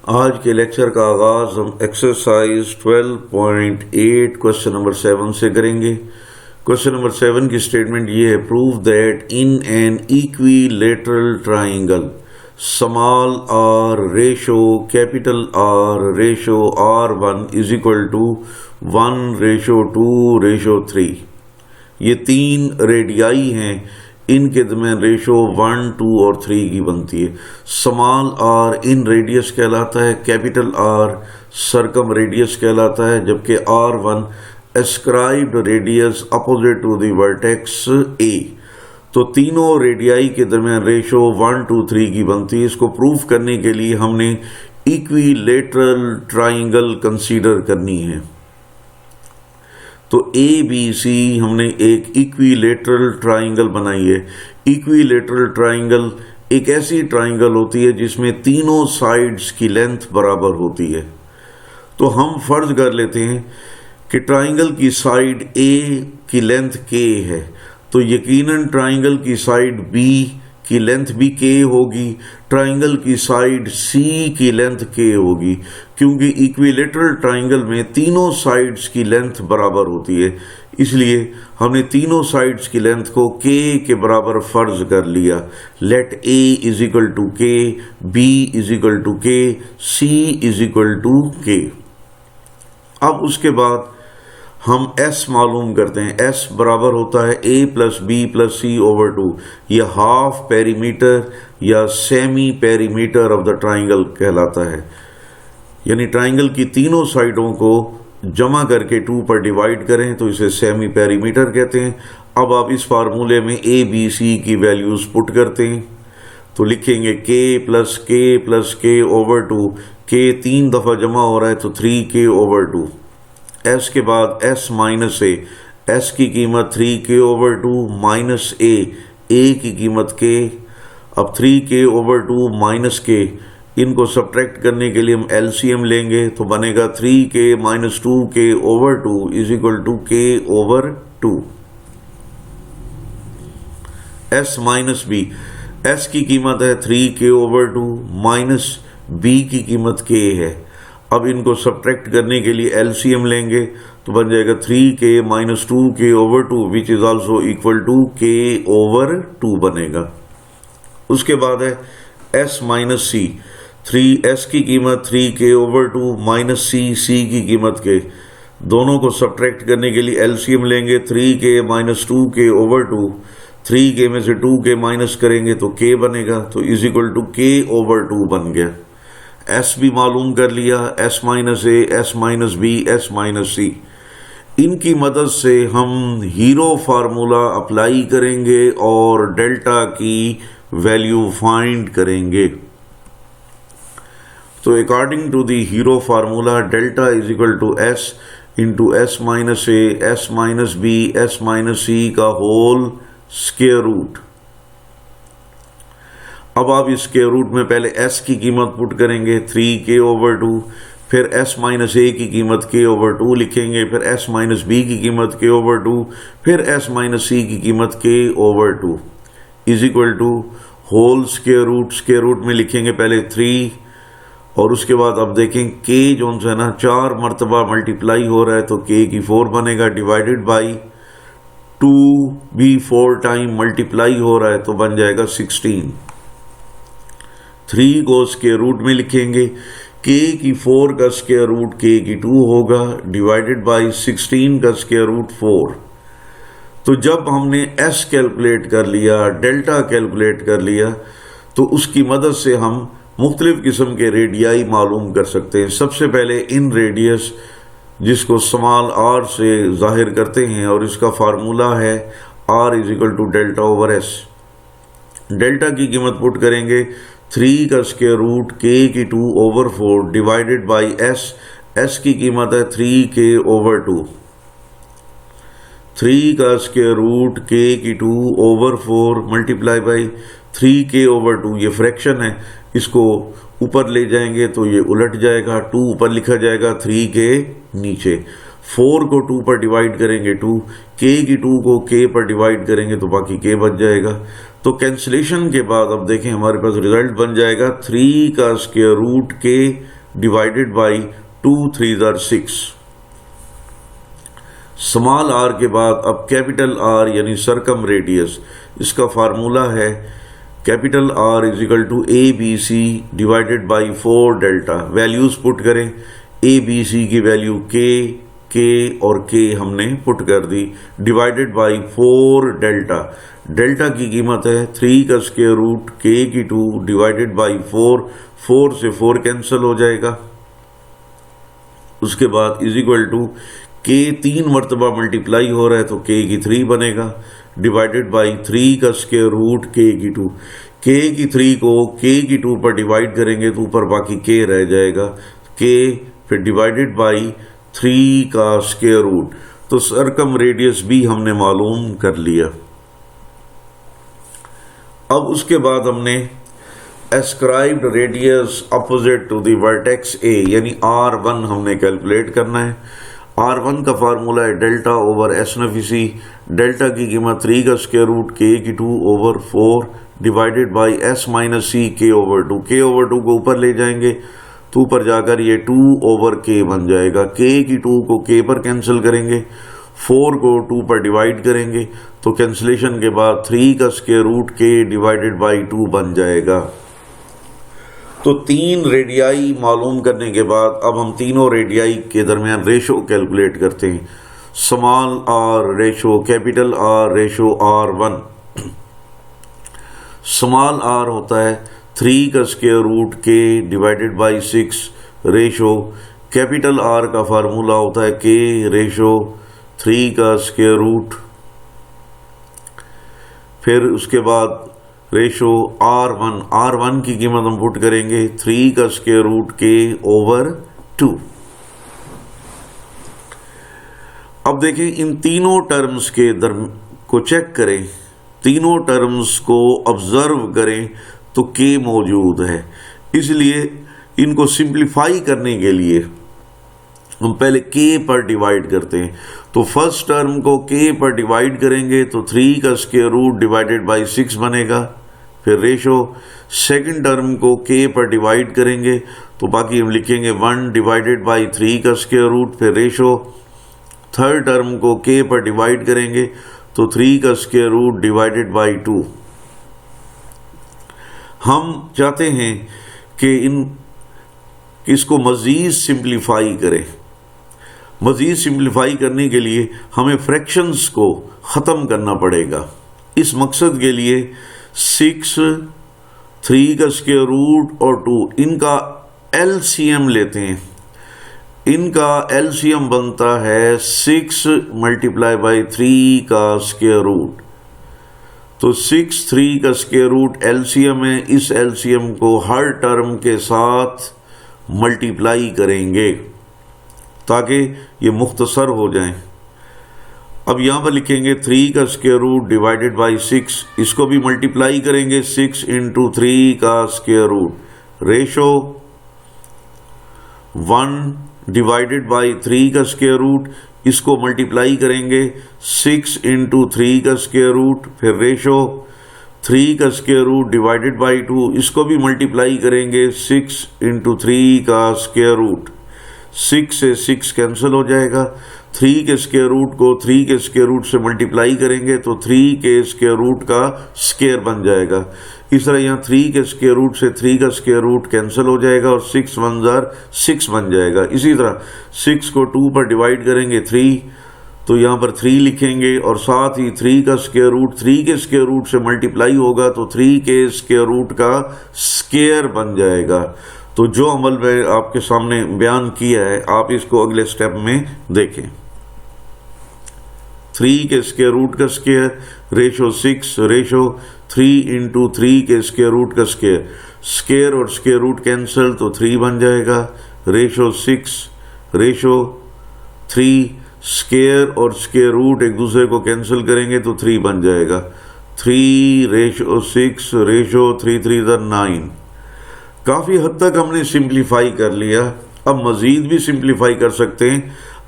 आज के लेक्चर का आगाज हम एक्सरसाइज 12.8 क्वेश्चन नंबर 7 से करेंगे। क्वेश्चन नंबर 7 की स्टेटमेंट ये है, prove that in an equilateral triangle small R ratio capital R ratio R1 is equal to 1:2:3। ये तीन रेडियाई हैं, इनके दरमियान रेशो 1, 2 और 3 की बनती है। स्मॉल आर इन रेडियस कहलाता है, कैपिटल आर सरकम रेडियस कहलाता है, जबकि R1 escribed radius opposite to the vertex A। तो तीनों रेडियाई के दरमियान रेशो 1, 2, 3 की बनती है। इसको प्रूफ करने के लिए हमने इक्विलेटरल ट्राइंगल कंसीडर करनी है। तो ABC हमने एक इक्विलेटरल ट्राइंगल बनाई है। इक्विलेटरल ट्राइंगल एक ऐसी ट्राइंगल होती है जिसमें तीनों साइड्स की लेंथ बराबर होती है। तो हम फर्ज कर लेते हैं कि ट्राइंगल की साइड A की लेंथ K है, तो यकीनन ट्राइंगल की साइड B की लेंथ भी K होगी, ट्राइंगल की साइड C की लेंथ K होगी, क्योंकि इक्विलेटरल ट्राइंगल में तीनों साइड्स की लेंथ बराबर होती है। इसलिए हमने तीनों साइड्स की लेंथ को K के बराबर फर्ज कर लिया। Let A is equal to K, B is equal to K, C is equal to K। अब उसके बाद हम S मालूम करते हैं। S बराबर होता है A plus B plus C over 2। यह हाफ पेरीमीटर या semi perimeter of the triangle कहलाता है। यानी ट्राइंगल की तीनों साइडों को जमा करके 2 पर डिवाइड करें तो इसे सेमी पेरीमीटर कहते हैं। अब आप इस फार्मूले में A, B, C की वैल्यूज पुट करते हैं तो लिखेंगे K plus K over 2। K 3 दफा जमा हो रहा है तो 3K ओवर 2। S के बाद S माइनस A, S की कीमत 3K ओवर 2 माइनस A की कीमत K। अब 3K ओवर 2 माइनस K, इनको सब्ट्रैक्ट करने के लिए हम LCM लेंगे तो बनेगा 3K minus 2K over 2 is equal to K over 2। S minus B, S की कीमत है 3K ओवर 2 माइनस B की कीमत K है। अब इनको सब्ट्रैक्ट करने के लिए LCM लेंगे तो बन जाएगा 3K minus 2K over 2 which is also equal to K over 2 बनेगा। उसके बाद है S माइनस C, 3S की कीमत 3K ओवर 2 माइनस C की कीमत K। दोनों को सब्ट्रैक्ट करने के लिए LCM लेंगे 3K minus 2K over 2। 3K में से 2K माइनस करेंगे तो K बनेगा, तो is equal to K over 2 बन गया। S भी मालूम कर लिया, S minus A, S minus B, S minus C। इनकी मदद से हम हीरो फार्मूला अप्लाई करेंगे और डेल्टा की वैल्यू फाइंड करेंगे। तो according to the hero formula delta is equal to S into S minus A, S minus B, S minus C का होल स्क्वायर रूट। अब आप इस स्क्वायर रूट में पहले S की कीमत पुट करेंगे 3K ओवर 2, फिर S माइनस A की कीमत K ओवर 2 लिखेंगे, फिर S माइनस B की कीमत K ओवर 2, फिर S माइनस C की कीमत K over 2 is equal to whole square root. Square root में लिखेंगे पहले 3 और उसके बाद अब देखें K जो है ना 4 मरतबा मल्टीप्लाई हो रहा है तो K की 4 बनेगा, डिवाइडेड बाई 2 भी 4 टाइम मल्टीप्लाई हो रहा है तो बन जाएगा 16। 3 को स्क्वायर रूट में लिखेंगे, K की 4 का स्क्वायर रूट K की 2 होगा, डिवाइडेड बाई 16 का स्क्वायर रूट 4। तो जब हमने S कैलकुलेट कर लिया, डेल्टा कैलकुलेट कर लिया, तो उसकी मदद से हम मुख्तलिफ किस्म के रेडियाई मालूम कर सकते हैं। सबसे पहले इन रेडियस जिसको स्मॉल r से जाहिर करते हैं और इसका फार्मूला है R is equal to delta over S। डेल्टा की कीमत पुट करेंगे 3 का स्क्वायर रूट K की 2 ओवर 4 डिवाइडेड बाई S की कीमत है 3K ओवर 2। 3 का स्क्वायर रूट K की 2 over 4 multiply by 3K over 2, ये फ्रैक्शन है, इसको ऊपर ले जाएंगे तो ये उलट जाएगा, 2 ऊपर लिखा जाएगा 3K नीचे। 4 को 2 पर डिवाइड करेंगे 2, k की 2 को k पर डिवाइड करेंगे तो बाकी k बच जाएगा। तो कैंसिलेशन के बाद अब देखें हमारे पास रिजल्ट बन जाएगा 3 का square root k divided by 2 3 ज़र 6। स्मॉल r के बाद अब कैपिटल R यानी सरकम रेडियस, इसका फार्मूला है capital R is equal to ABC divided by 4 delta. Values put करें, ABC की वैल्यू k और k हमने पुट कर दी, डिवाइडेड बाई 4 डेल्टा। डेल्टा की कीमत है 3 का स्क्वायर रूट k की 2 डिवाइडेड बाई 4, 4 से 4 कैंसिल हो जाएगा। उसके बाद इज इक्वल टू k 3 मरतबा मल्टीप्लाई हो रहा है तो k की 3 बनेगा, डिवाइडेड बाई 3 का स्क्वायर रूट k की 2। k की 3 को k की 2 पर डिवाइड करेंगे तो ऊपर बाकी k रह जाएगा, k फिर डिवाइडेड बाई 3 का स्क्वायर रूट। तो सरकम रेडियस भी हमने मालूम कर लिया। अब उसके बाद हमने escribed radius opposite to the vertex a यानी R1 हमने कैलकुलेट करना है। R1 का फार्मूला है डेल्टा ओवर एस नफीसी। डेल्टा की कीमत 3 का स्क्वायर रूट k की 2 over 4 divided by s minus C k over 2। k over 2 को ऊपर ले जाएंगे तो ऊपर जाकर ये 2 ओवर k बन जाएगा। k की 2 को k पर कैंसिल करेंगे, 4 को 2 पर डिवाइड करेंगे तो कैंसिलेशन के बाद 3 का square root k divided by 2 बन जाएगा। तो 3 रेडियाई मालूम करने के बाद अब हम तीनों रेडियाई के दरमियान रेशो कैलकुलेट करते हैं। Small r ratio capital R ratio R1। Small r होता है 3 का square root k divided by 6 ratio capital R का फार्मूला होता है k रेशो 3 का स्क्वायर रूट, फिर उसके बाद रेशो R1 की कीमत हम पुट करेंगे 3 का स्क्वायर रूट k ओवर 2। अब देखें इन तीनों टर्म्स के को चेक करें, तीनों टर्म्स को ऑब्जर्व करें तो k मौजूद है, इसलिए इनको सिंप्लीफाई करने के लिए हम पहले k पर डिवाइड करते हैं। तो फर्स्ट टर्म को k पर डिवाइड करेंगे तो 3 का स्क्वायर रूट डिवाइडेड बाई 6 बनेगा, फिर रेशो सेकंड टर्म को k पर डिवाइड करेंगे तो बाकी हम लिखेंगे 1 डिवाइडेड बाई 3 का स्क्वायर रूट, फिर रेशो थर्ड टर्म को k पर डिवाइड करेंगे तो 3 का स्क्वायर रूट डिवाइडेड बाई 2। हम चाहते हैं कि इसको मज़ीद सिंप्लीफाई करें। मज़ीद सिंप्लीफाई करने के लिए हमें फ्रैक्शंस को ख़त्म करना पड़ेगा। इस मकसद के लिए 6, 3 का स्क्वायर रूट और 2 इनका एलसीएम लेते हैं। इनका एलसीएम बनता है 6 मल्टीप्लाई बाई 3 का स्क्वायर रूट। तो 6, 3 का स्क्वायर रूट एलसीएम है, इस एलसीएम को हर टर्म के साथ मल्टीप्लाई करेंगे ताकि ये मुख्तसर हो जाएं। अब यहाँ पर लिखेंगे 3 का स्क्वायर रूट डिवाइडेड बाई 6, इसको भी मल्टीप्लाई करेंगे 6 इंटू 3 का square root, ratio 1 divided by 3 का स्क्वायर रूट, इसको मल्टीप्लाई करेंगे 6 इंटू 3 का स्क्वायर रूट, फिर रेशो 3 का स्क्वायर रूट डिवाइडेड बाई 2, इसको भी मल्टीप्लाई करेंगे 6 इंटू 3 का स्क्वायर रूट। 6 से 6 कैंसिल हो जाएगा, 3 के स्क्वायर रूट को 3 के स्क्वायर रूट से मल्टीप्लाई करेंगे तो 3 के स्क्वायर रूट का स्क्वायर बन जाएगा। इस तरह यहाँ 3 के स्क्वायर रूट से 3 का स्क्वायर रूट कैंसिल हो जाएगा और 6 1 ज़र 6 बन जाएगा। इसी तरह 6 को 2 पर डिवाइड करेंगे 3, तो यहाँ पर 3 लिखेंगे और साथ ही 3 का स्क्वायर रूट 3 के स्क्वायर रूट से मल्टीप्लाई होगा तो 3 के स्क्वायर रूट का स्क्वायर बन जाएगा। तो जो अमल मैं आपके सामने बयान किया है आप इसको अगले स्टेप में देखें। 3 के स्क्वायर रूट का स्क्वायर, रेशो 6, रेशो 3 इंटू 3 के स्क्वायर रूट का स्क्वायर, स्क्वायर और स्क्वायर रूट कैंसिल तो 3 बन जाएगा, रेशो 6, रेशो 3, स्क्वायर और स्क्वायर रूट एक दूसरे को कैंसिल करेंगे तो 3 बन जाएगा, 3 रेशो 6 रेशो 3 3 = 9। काफ़ी हद तक हमने सिंप्लीफाई कर लिया। अब मज़ीद भी सिंप्लीफाई कर सकते हैं।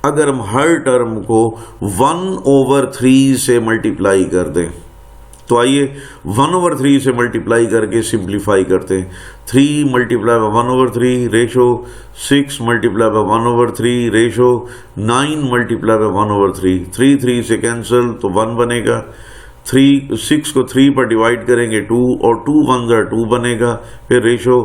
अगर हम हर टर्म को 1/3 से मल्टीप्लाई कर दें, तो आइए 1/3 से मल्टीप्लाई करके सिंप्लीफाई करते हैं। 3 multiply by 1/3 ratio 6 multiply by 1/3 ratio 9 multiply by 1/3। 3 से कैंसिल तो 1 बनेगा। 6 को 3 पर डिवाइड करेंगे 2 और 2 1 2 बनेगा। फिर रेशो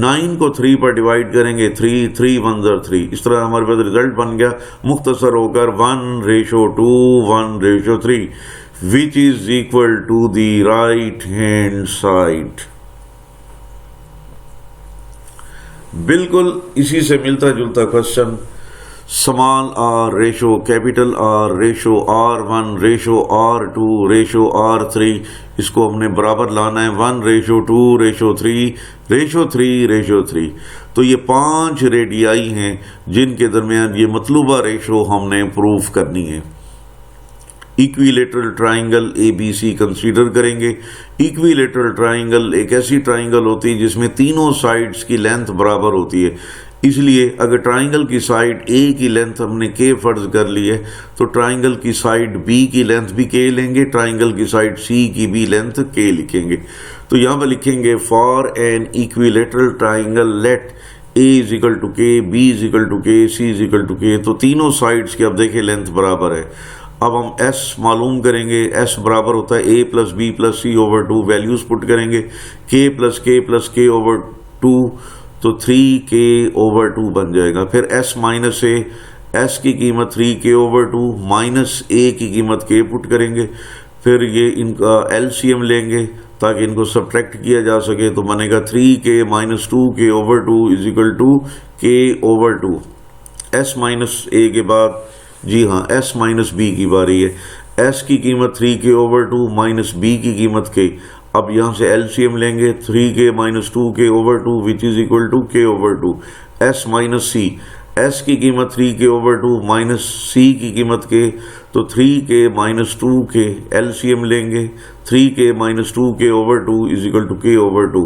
9 को 3 पर डिवाइड करेंगे 3 1 3। इस तरह हमारे पास रिजल्ट बन गया मुख्तसर होकर 1:2 1:3 which is equal to the right hand side। बिल्कुल इसी से मिलता जुलता question, small R ratio capital R ratio R1 ratio R2 ratio R3, इसको हमने बराबर लाना है 1:2 रेशो 3 रेशो 3। तो ये 5 रेडियाई हैं जिनके दरमियान ये मतलूबा रेशो हमने प्रूफ करनी है। इक्विलेटरल ट्राइंगल ABC कंसीडर करेंगे। इक्विलेटरल ट्राइंगल एक ऐसी ट्राइंगल होती है जिसमें तीनों साइड्स की लेंथ बराबर होती है। इसलिए अगर ट्राइंगल की साइड A की लेंथ हमने K फर्ज कर ली है तो ट्राइंगल की साइड B की लेंथ भी K लेंगे, ट्राइंगल की साइड C की भी लेंथ K लिखेंगे। तो यहाँ पर लिखेंगे for an equilateral triangle let A = K, B = K, C = K। तो तीनों साइड्स की अब देखें लेंथ बराबर है। अब हम S मालूम करेंगे। S बराबर होता है A + B + C/2। Values put करेंगे K + K + K/2 तो 3K/2 बन जाएगा। फिर S - A, S की कीमत 3K/2 माइनस A की कीमत K पुट करेंगे। फिर ये इनका LCM लेंगे ताकि इनको सब्ट्रैक्ट किया जा सके, तो बनेगा 3K - 2K/2 = K/2। S - A के बाद जी हाँ S - B की बारी है। S की कीमत 3K/2 माइनस B की कीमत K। अब यहाँ से LCM लेंगे 3K - 2K/2 which is equal to K/2। S - C, S की कीमत 3K/2 माइनस C की कीमत K, तो 3K - 2K। LCM लेंगे 3K - 2K/2 is equal to K/2।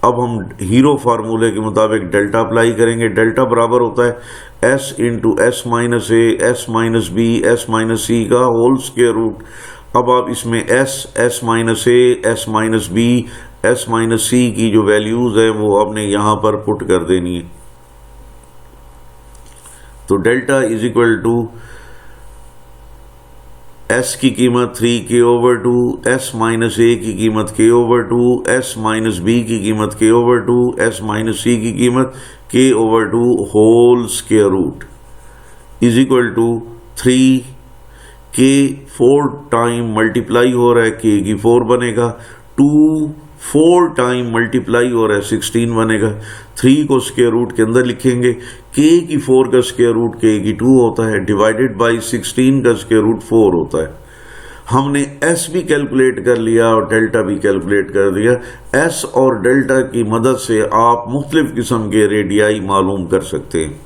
अब हम हीरो फार्मूले के मुताबिक डेल्टा अप्लाई करेंगे। डेल्टा बराबर होता है S × S - A, S - B, S - C का होल स्क्वायर रूट। अब आप इसमें S - A, S - B, S - C की जो वैल्यूज है वो आपने यहाँ पर पुट कर देनी है। तो डेल्टा = S की कीमत 3K/2, S - A की कीमत K/2, S - B की कीमत K/2, S - C की कीमत K/2 whole square root is equal to 3K 4 time multiply हो रहा है K की 4 बनेगा, 2 4 टाइम मल्टीप्लाई हो रहा है 16 बनेगा। 3 को स्क्वायर रूट के अंदर लिखेंगे, K की 4 का स्क्वायर रूट K की 2 होता है, डिवाइडेड बाई 16 का स्क्वायर रूट 4 होता है। हमने S भी कैलकुलेट कर लिया और डेल्टा भी कैलकुलेट कर दिया। S और डेल्टा की मदद से आप मुख्तलिफ किस्म के रेडियाई मालूम कर सकते हैं।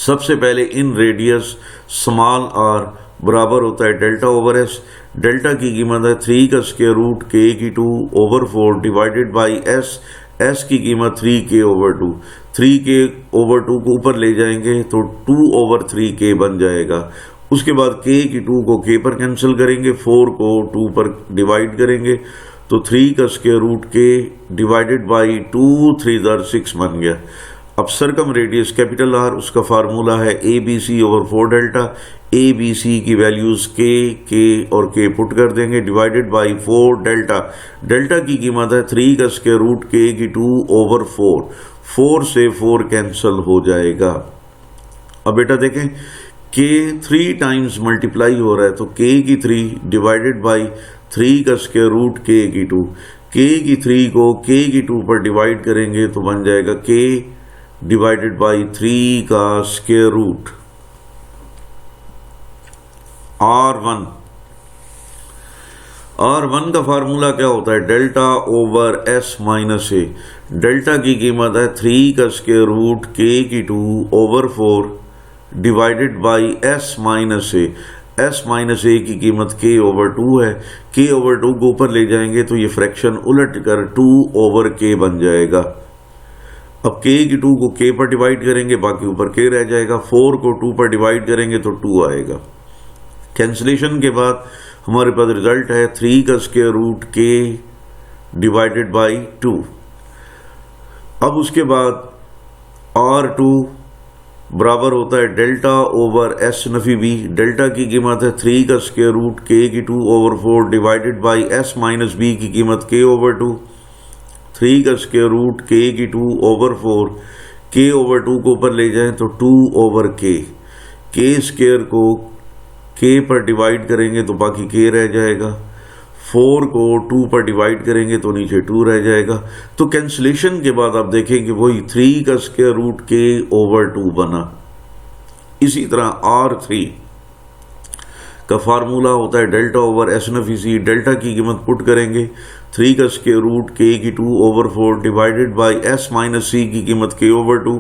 सबसे पहले इन रेडियस स्मॉल r बराबर होता है डेल्टा ओवर S। डेल्टा की कीमत है 3 का स्क्वायर रूट K की 2/4 डिवाइडेड बाई S। S की कीमत 3K/2। 3K/2 को ऊपर ले जाएंगे तो 2/3K बन जाएगा। उसके बाद K की 2 को K पर कैंसिल करेंगे, 4 को 2 पर डिवाइड करेंगे तो 3 का square root K divided by 2 3 6 बन गया। अब सरकम रेडियस कैपिटल R, उसका फार्मूला है ABC/4 डेल्टा। ABC की वैल्यूज K और K पुट कर देंगे, डिवाइडेड बाई 4 डेल्टा। डेल्टा की कीमत है 3 का स्क्वायर रूट K की 2/4। 4 से 4 कैंसिल हो जाएगा। अब बेटा देखें K 3 टाइम्स मल्टीप्लाई हो रहा है तो K की 3 डिवाइडेड बाई 3 का स्क्वायर रूट K की 2। K की 3 को K की 2 पर डिवाइड करेंगे तो बन जाएगा K डिवाइडेड बाई 3 का स्क्वायर रूट। R1 का फार्मूला क्या होता है? Delta over S - A। Delta की कीमत है 3 का स्क्वायर रूट K की 2/4 divided by S - A। S - A की कीमत K/2 है। K/2 को ऊपर ले जाएंगे तो ये फ्रैक्शन उलट कर 2/K बन जाएगा। अब k की 2 को k पर डिवाइड करेंगे, बाकी ऊपर k रह जाएगा। 4 को 2 पर डिवाइड करेंगे तो 2 आएगा। कैंसिलेशन के बाद हमारे पास रिजल्ट है 3 का square root k divided by 2। अब उसके बाद R2 बराबर होता है डेल्टा ओवर एस नफी बी। डेल्टा की कीमत है 3 का स्क्वायर रूट k की 2 over 4 divided by S minus B की कीमत k ओवर 2। 3 का स्क्वायर रूट k की 2 ओवर 4, k ओवर 2 को ऊपर ले जाएं तो 2 ओवर k स्क्वायर को k पर डिवाइड करेंगे तो बाकी k रह जाएगा। 4 को 2 पर डिवाइड करेंगे तो नीचे 2 रह जाएगा। तो कैंसिलेशन के बाद आप देखेंगे वही 3 का स्क्वायर रूट k ओवर 2 बना। इसी तरह R3 का फार्मूला होता है डेल्टा ओवर एस नफी सी। डेल्टा की कीमत पुट करेंगे 3 का स्क्वायर रूट k की 2 over 4 divided by S minus C की कीमत k ओवर 2।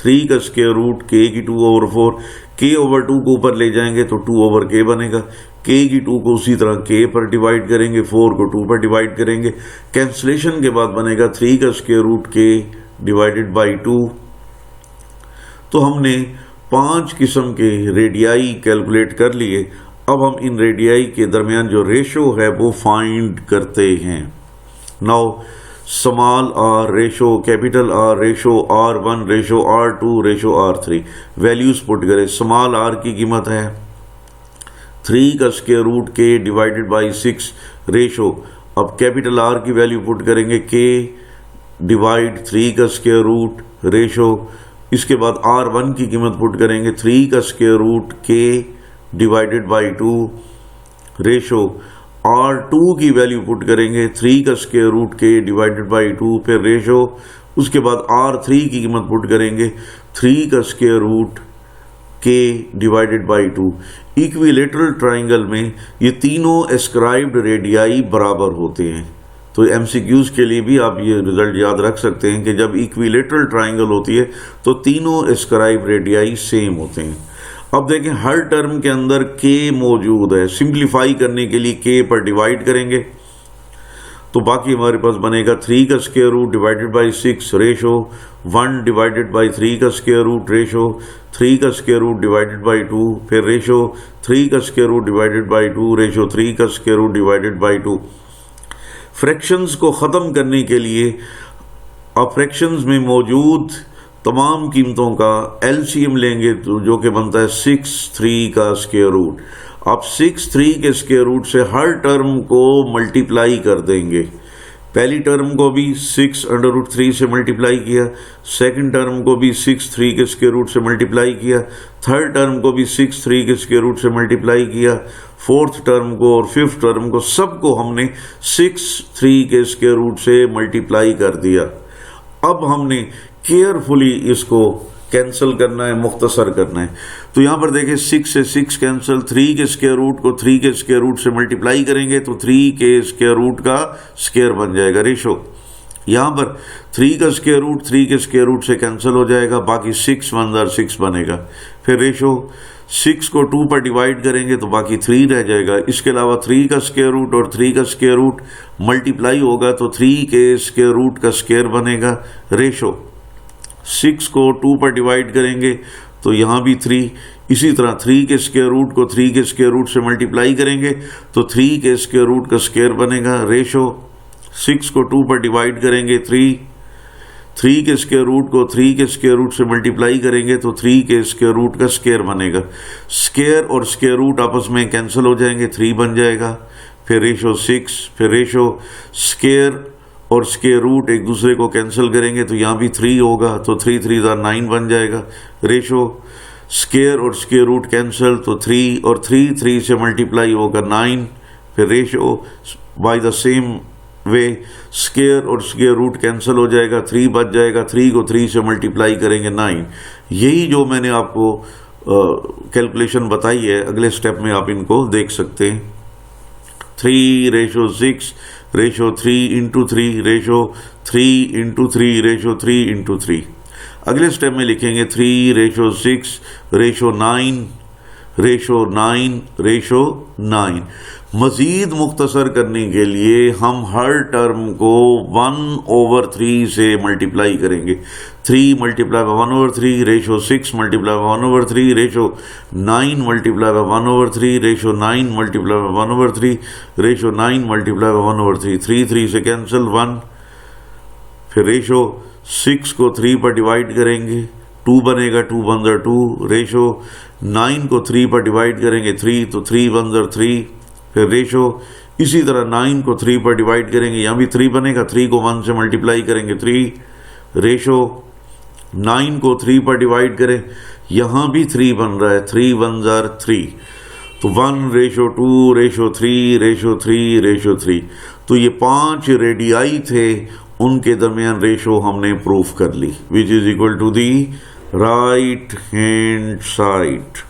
3 का स्क्वायर रूट k की 2 ओवर 4, k ओवर 2 को ऊपर ले जाएंगे तो 2 ओवर k बनेगा। k की 2 को उसी तरह k पर डिवाइड करेंगे, 4 को 2 पर डिवाइड करेंगे। कैंसिलेशन के बाद बनेगा 3 का square root k divided by 2। तो हमने 5 किस्म के रेडियाई कैलकुलेट कर लिए। अब हम इन रेडियाई के दरमियान जो रेशो है वो फाइंड करते हैं। Now small r ratio capital R ratio R1 ratio R2 ratio R3 values put करें। स्मॉल r की कीमत है 3 का square root k divided by 6 ratio. अब कैपिटल R की वैल्यू पुट करेंगे k डिवाइड 3 का स्क्वायर रूट रेशो। इसके बाद R1 की कीमत पुट करेंगे 3 का square root k divided by 2 ratio. R2 की वैल्यू पुट करेंगे 3 का square root k divided by 2 फिर रेशो। उसके बाद R3 की कीमत पुट करेंगे 3 का square root k divided by 2। Equilateral triangle में ये तीनों एस्क्राइब्ड रेडियाई बराबर होते हैं। तो एमसीक्यूज के लिए भी आप ये रिजल्ट याद रख सकते हैं कि जब इक्विलेटरल ट्राइंगल होती है तो तीनों एस्क्राइब्ड रेडियाई सेम होते हैं। अब देखें हर टर्म के अंदर k मौजूद है। सिंप्लीफाई करने के लिए k पर डिवाइड करेंगे तो बाकी हमारे पास बनेगा 3 का square root divided by 6 ratio 1 divided by 3 का स्क्वायर रूट रेशो 3 का स्क्वायर रूट डिवाइडेड बाई 2 फिर रेशो 3 का square root divided by 2 ratio 3 का square root divided by 2। Fractions को ख़त्म करने के लिए अब फ्रैक्शंस में मौजूद तमाम कीमतों का एलसीएम लेंगे तो जो कि बनता है 6 3 का स्क्वायर रूट। अब 6 3 के स्क्वायर रूट से हर टर्म को मल्टीप्लाई कर देंगे। पहली टर्म को भी 6 अंडर रूट 3 से मल्टीप्लाई किया, सेकंड टर्म को भी 6 3 के स्क्वायर रूट से मल्टीप्लाई किया, थर्ड टर्म को भी 6 3 के स्क्वायर रूट से मल्टीप्लाई किया, फोर्थ टर्म को और फिफ्थ टर्म को सबको हमने 6 3 के स्क्वायर रूट से मल्टीप्लाई कर दिया। अब हमने केयरफुली इसको कैंसिल करना है, मुख्तसर करना है। तो यहाँ पर देखिए 6 से 6 कैंसिल, 3 के स्क्वायर रूट को 3 के स्क्वायर रूट से मल्टीप्लाई करेंगे तो 3 के स्क्वायर रूट का स्क्वायर बन जाएगा रेशो। यहाँ पर 3 का स्क्वायर रूट 3 के स्क्वायर रूट से कैंसिल हो जाएगा, बाकी 6 1 6 बनेगा। फिर रेशो 6 को 2 पर डिवाइड करेंगे तो बाकी 3 रह जाएगा। इसके अलावा 3 का स्क्वायर रूट और 3 का स्क्वायर रूट मल्टीप्लाई होगा तो 3 के स्क्वायर रूट का स्क्वायर बनेगा रेशो। 6 को 2 पर डिवाइड करेंगे तो यहाँ भी 3। इसी तरह 3 के स्क्वायर रूट को 3 के स्क्वायर रूट से मल्टीप्लाई करेंगे तो 3 के स्क्वायर रूट का स्क्वायर बनेगा रेशो। 6 को 2 पर डिवाइड करेंगे 3 के स्क्वायर रूट को 3 के स्क्वायर रूट से मल्टीप्लाई करेंगे तो 3 के स्क्वायर रूट का स्क्वायर बनेगा। स्क्वायर और स्क्वायर रूट आपस में कैंसिल हो जाएंगे, 3 बन जाएगा। फिर रेशो 6, फिर रेशो स्क्वायर और स्क्वायर रूट एक दूसरे को कैंसिल करेंगे तो यहाँ भी 3 होगा तो 3 3 9 बन जाएगा। रेशो स्क्वायर और स्क्वायर रूट कैंसिल तो 3 और 3 से मल्टीप्लाई होगा 9। फिर ratio by the same way square और स्क्वायर रूट कैंसिल हो जाएगा, 3 बच जाएगा। 3 को 3 से मल्टीप्लाई करेंगे 9। यही जो मैंने आपको कैलकुलेशन बताई है, अगले स्टेप में आप इनको देख सकते हैं। 3 ratio 6 ratio 3 into 3 ratio 3 into 3 ratio 3 into 3। अगले स्टेप में लिखेंगे 3 रेशो 6 रेशो 9 रेशो 9:9। मज़ीद मुख्तसर करने के लिए हम हर टर्म को 1/3 से मल्टीप्लाई करेंगे। 3 multiply by 1/3 ratio 6 multiply by 1/3 ratio 9 multiply by 1/3 ratio 9 multiply by 1/3 ratio 9 multiply by 1/3। 3 से कैंसिल 1। फिर रेशो 6 को 3 पर डिवाइड करेंगे, 2 बनेगा, 2 1 ज़ा 2। रेशो 9 को 3 पर डिवाइड करेंगे, 3 तो 3 1 ज़ा 3। फिर रेशो इसी तरह 9 को 3 पर डिवाइड करेंगे, यहाँ भी 3 बनेगा, 3 को 1 से मल्टीप्लाई करेंगे 3। रेशो 9 को 3 पर डिवाइड करें, यहाँ भी 3 बन रहा है, 3 1 ज़ा 3। तो 1 रेशो 2 रेशो 3 रेशो 3 रेशो 3। तो ये 5 रेडियाई थे, उनके दरमियान रेशो हमने प्रूफ कर ली, which is equal to the right hand side.